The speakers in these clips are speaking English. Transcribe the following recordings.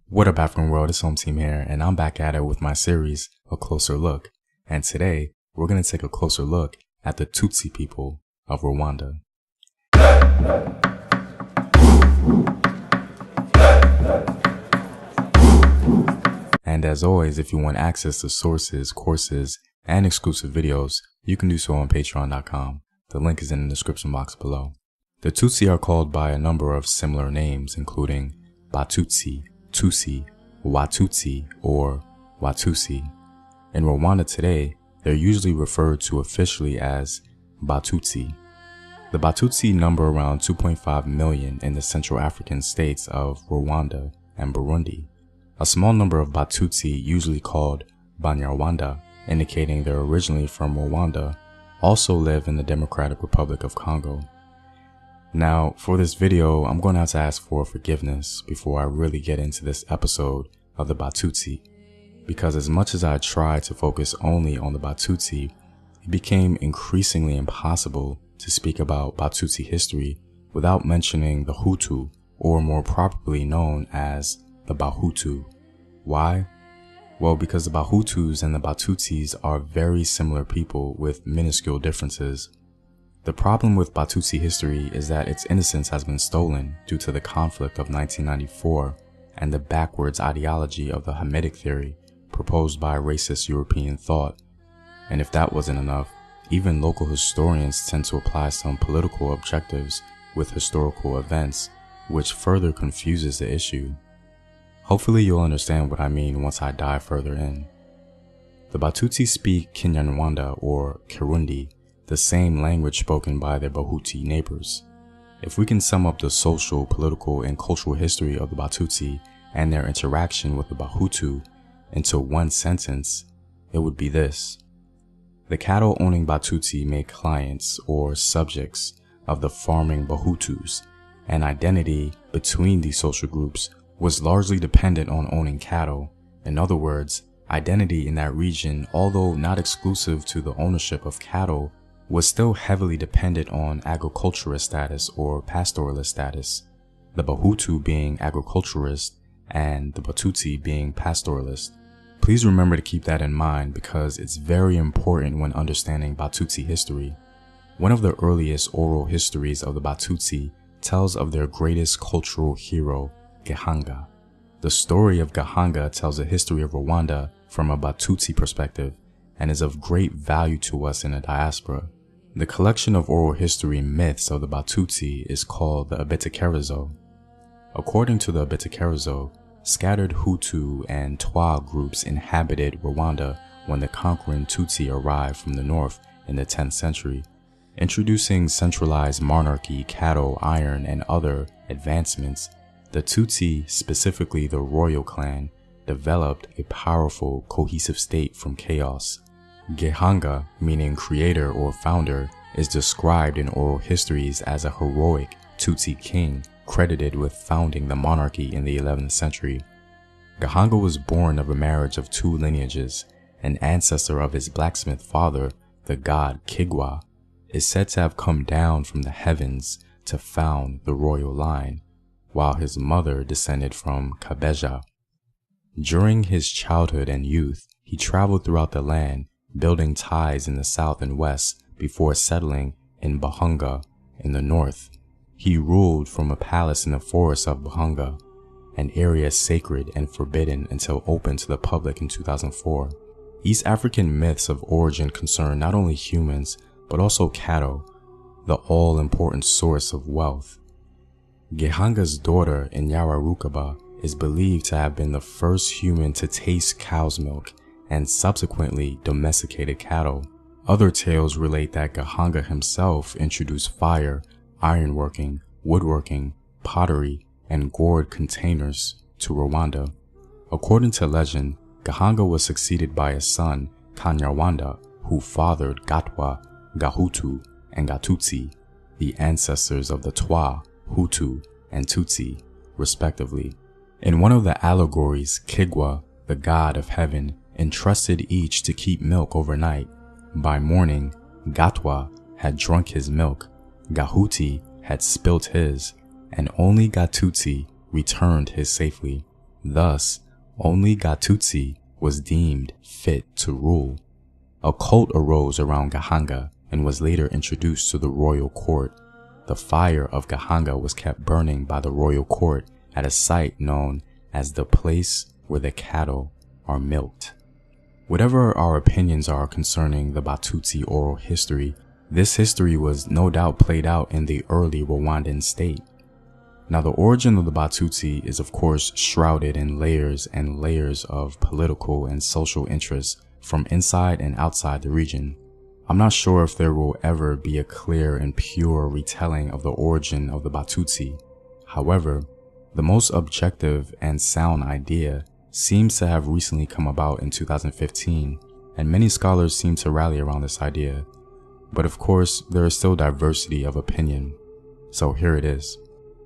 What up, African world? It's Home Team here, and I'm back at it with my series, A Closer Look. And today, we're going to take a closer look at the Tutsi people of Rwanda. And as always, if you want access to sources, courses, and exclusive videos, you can do so on patreon.com. The link is in the description box below. The Tutsi are called by a number of similar names, including Batutsi, Tutsi, Watutsi, or Watusi. In Rwanda today, they're usually referred to officially as Batutsi. The Batutsi number around 2.5 million in the Central African states of Rwanda and Burundi. A small number of Batutsi, usually called Banyarwanda, indicating they're originally from Rwanda, also live in the Democratic Republic of Congo. Now, for this video, I'm going to have to ask for forgiveness before I really get into this episode of the Batutsi, because as much as I tried to focus only on the Batutsi, it became increasingly impossible to speak about Batutsi history without mentioning the Hutu, or more properly known as the Bahutu. Why? Well, because the Bahutus and the Batutsis are very similar people with minuscule differences. The problem with Batutsi history is that its innocence has been stolen due to the conflict of 1994 and the backwards ideology of the Hamitic theory proposed by racist European thought. And if that wasn't enough, even local historians tend to apply some political objectives with historical events, which further confuses the issue. Hopefully you'll understand what I mean once I dive further in. The Batutsi speak Kinyarwanda or Kirundi, the same language spoken by their Bahutu neighbors. If we can sum up the social, political, and cultural history of the Batutsi and their interaction with the Bahutu into one sentence, it would be this. The cattle-owning Batutsi made clients or subjects of the farming Bahutus, and identity between these social groups was largely dependent on owning cattle. In other words, identity in that region, although not exclusive to the ownership of cattle, was still heavily dependent on agriculturist status or pastoralist status, the Bahutu being agriculturist and the Batutsi being pastoralist. Please remember to keep that in mind because it's very important when understanding Batutsi history. One of the earliest oral histories of the Batutsi tells of their greatest cultural hero, Gihanga. The story of Gihanga tells the history of Rwanda from a Batutsi perspective and is of great value to us in the diaspora. The collection of oral history myths of the Batutsi is called the Abitekerezo. According to the Abitekerezo, scattered Hutu and Twa groups inhabited Rwanda when the conquering Tutsi arrived from the north in the 10th century, introducing centralized monarchy, cattle, iron, and other advancements. The Tutsi, specifically the royal clan, developed a powerful, cohesive state from chaos. Gihanga, meaning creator or founder, is described in oral histories as a heroic Tutsi king credited with founding the monarchy in the 11th century. Gihanga was born of a marriage of two lineages. An ancestor of his blacksmith father, the god Kigwa, is said to have come down from the heavens to found the royal line, while his mother descended from Kabeja. During his childhood and youth, he traveled throughout the land, building ties in the south and west before settling in Bahanga in the north. He ruled from a palace in the forest of Bahanga, an area sacred and forbidden until opened to the public in 2004. East African myths of origin concern not only humans, but also cattle, the all-important source of wealth. Gihanga's daughter, Inyararukaba, is believed to have been the first human to taste cow's milk and subsequently domesticated cattle. Other tales relate that Gihanga himself introduced fire, ironworking, woodworking, pottery, and gourd containers to Rwanda. According to legend, Gihanga was succeeded by a son, Kanyarwanda, who fathered Gatwa, Gahutu, and Gatutsi, the ancestors of the Twa, Hutu, and Tutsi, respectively. In one of the allegories, Kigwa, the god of heaven, entrusted each to keep milk overnight. By morning, Gatwa had drunk his milk, Gahuti had spilt his, and only Gatutsi returned his safely. Thus, only Gatutsi was deemed fit to rule. A cult arose around Gahanga and was later introduced to the royal court. The fire of Gahanga was kept burning by the royal court at a site known as the place where the cattle are milked. Whatever our opinions are concerning the Batutsi oral history, this history was no doubt played out in the early Rwandan state. Now, the origin of the Batutsi is of course shrouded in layers and layers of political and social interests from inside and outside the region. I'm not sure if there will ever be a clear and pure retelling of the origin of the Batutsi. However, the most objective and sound idea seems to have recently come about in 2015, and many scholars seem to rally around this idea. But of course, there is still diversity of opinion. So here it is.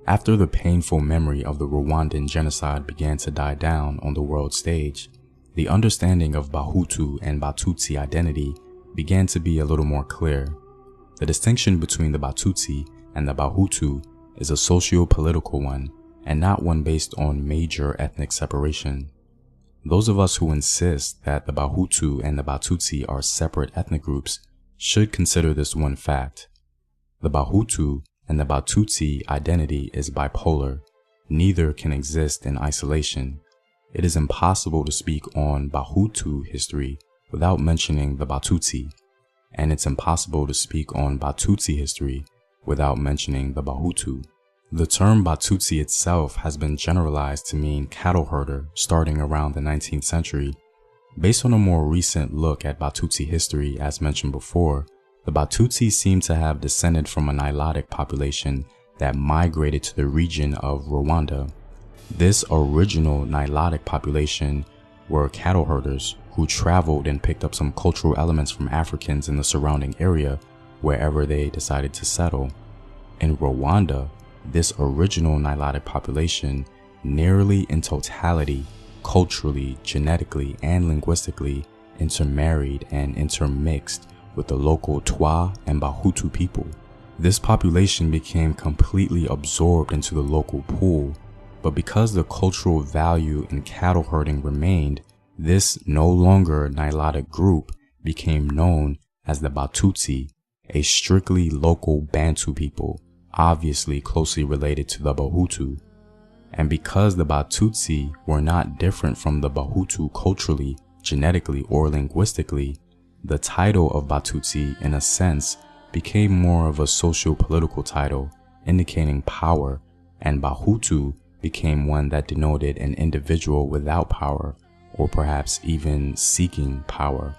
After the painful memory of the Rwandan genocide began to die down on the world stage, the understanding of Bahutu and Batutsi identity began to be a little more clear. The distinction between the Batutsi and the Bahutu is a socio-political one, and not one based on major ethnic separation. Those of us who insist that the Bahutu and the Batutsi are separate ethnic groups should consider this one fact. The Bahutu and the Batutsi identity is bipolar. Neither can exist in isolation. It is impossible to speak on Bahutu history without mentioning the Batutsi, and it's impossible to speak on Batutsi history without mentioning the Bahutu. The term Batutsi itself has been generalized to mean cattle herder starting around the 19th century. Based on a more recent look at Batutsi history, as mentioned before, the Batutsi seem to have descended from a Nilotic population that migrated to the region of Rwanda. This original Nilotic population were cattle herders who traveled and picked up some cultural elements from Africans in the surrounding area wherever they decided to settle. In Rwanda, this original Nilotic population nearly in totality, culturally, genetically, and linguistically intermarried and intermixed with the local Twa and Bahutu people. This population became completely absorbed into the local pool, but because the cultural value in cattle herding remained, this no longer Nilotic group became known as the Batutsi, a strictly local Bantu people, obviously closely related to the Bahutu. And because the Batutsi were not different from the Bahutu culturally, genetically, or linguistically, the title of Batutsi, in a sense, became more of a socio-political title, indicating power, and Bahutu became one that denoted an individual without power, or perhaps even seeking power.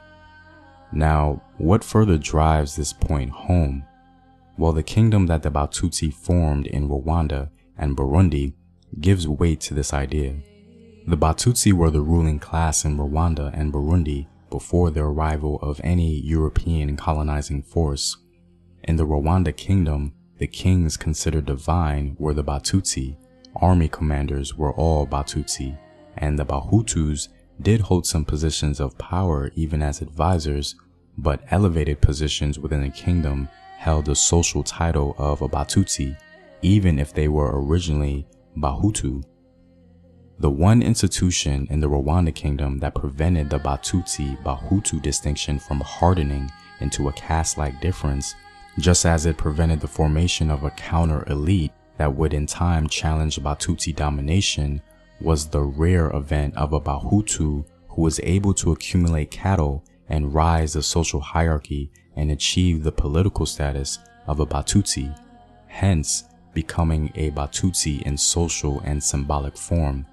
Now, what further drives this point home? Well, the kingdom that the Batutsi formed in Rwanda and Burundi gives weight to this idea. The Batutsi were the ruling class in Rwanda and Burundi before the arrival of any European colonizing force. In the Rwanda kingdom, the kings considered divine were the Batutsi, army commanders were all Batutsi, and the Bahutus did hold some positions of power even as advisors, but elevated positions within the kingdom held the social title of a Batutsi, even if they were originally Bahutu. The one institution in the Rwanda kingdom that prevented the Batutsi-Bahutu distinction from hardening into a caste-like difference, just as it prevented the formation of a counter-elite that would in time challenge Batutsi domination, was the rare event of a Bahutu who was able to accumulate cattle and rise the social hierarchy and achieve the political status of a Batutsi, hence becoming a Batutsi in social and symbolic form.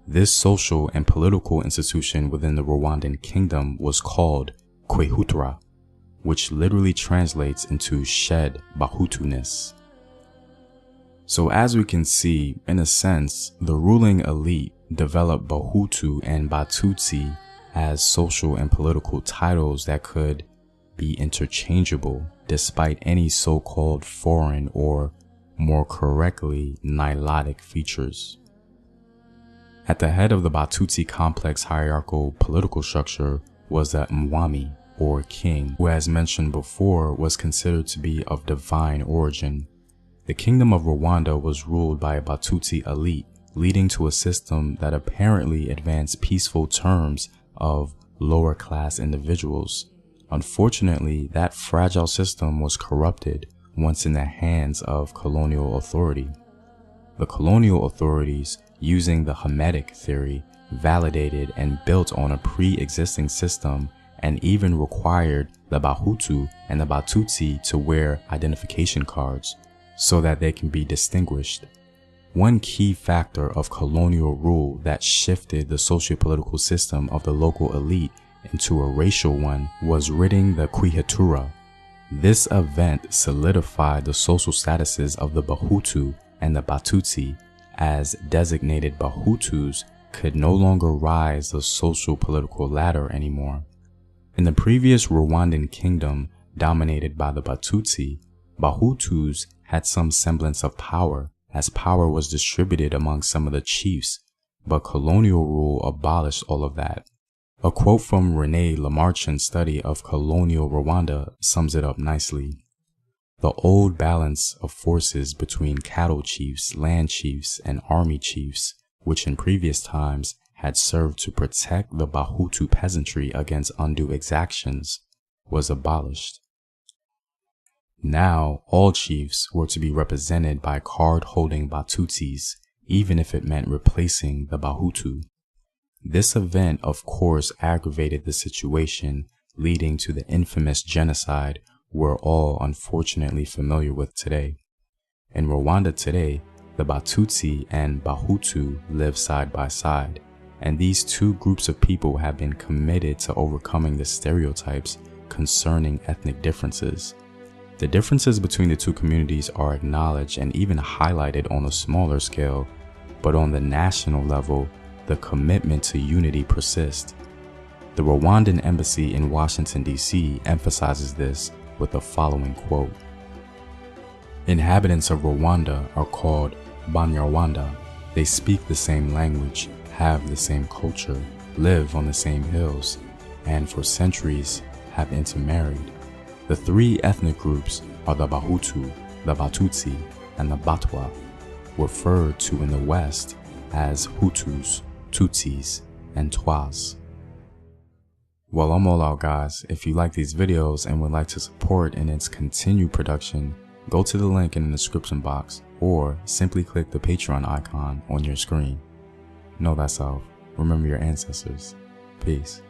This social and political institution within the Rwandan kingdom was called Kwehutura, which literally translates into shed Bahutu-ness. So as we can see, in a sense, the ruling elite developed Bahutu and Batutsi as social and political titles that could be interchangeable despite any so-called foreign or, more correctly, Nilotic features. At the head of the Batutsi complex hierarchical political structure was the Mwami, or king, who, as mentioned before, was considered to be of divine origin. The kingdom of Rwanda was ruled by a Batutsi elite leading to a system that apparently advanced peaceful terms of lower class individuals. Unfortunately, that fragile system was corrupted once in the hands of colonial authority. The colonial authorities, using the Hermetic theory, validated and built on a pre-existing system and even required the Bahutu and the Batutsi to wear identification cards so that they can be distinguished. One key factor of colonial rule that shifted the socio-political system of the local elite into a racial one was ridding the Kwihatura. This event solidified the social statuses of the Bahutu and the Batutsi, as designated Bahutus could no longer rise the social-political ladder anymore. In the previous Rwandan kingdom dominated by the Batutsi, Bahutus had some semblance of power, as power was distributed among some of the chiefs, but colonial rule abolished all of that. A quote from René Lamarchan's study of colonial Rwanda sums it up nicely. The old balance of forces between cattle chiefs, land chiefs, and army chiefs, which in previous times had served to protect the Bahutu peasantry against undue exactions, was abolished. Now, all chiefs were to be represented by card-holding Batutsis, even if it meant replacing the Bahutu. This event, of course, aggravated the situation, leading to the infamous genocide we're all unfortunately familiar with today. In Rwanda today, the Batutsi and Bahutu live side by side, and these two groups of people have been committed to overcoming the stereotypes concerning ethnic differences. The differences between the two communities are acknowledged and even highlighted on a smaller scale, but on the national level, the commitment to unity persists. The Rwandan embassy in Washington, D.C. emphasizes this with the following quote. Inhabitants of Rwanda are called Banyarwanda. They speak the same language, have the same culture, live on the same hills, and for centuries have intermarried. The three ethnic groups are the Bahutu, the Batutsi, and the Batwa, referred to in the West as Hutus, Tutsis, and Twas. Well, I'm all out, guys. If you like these videos and would like to support in its continued production, go to the link in the description box or simply click the Patreon icon on your screen. Know thyself. Remember your ancestors. Peace.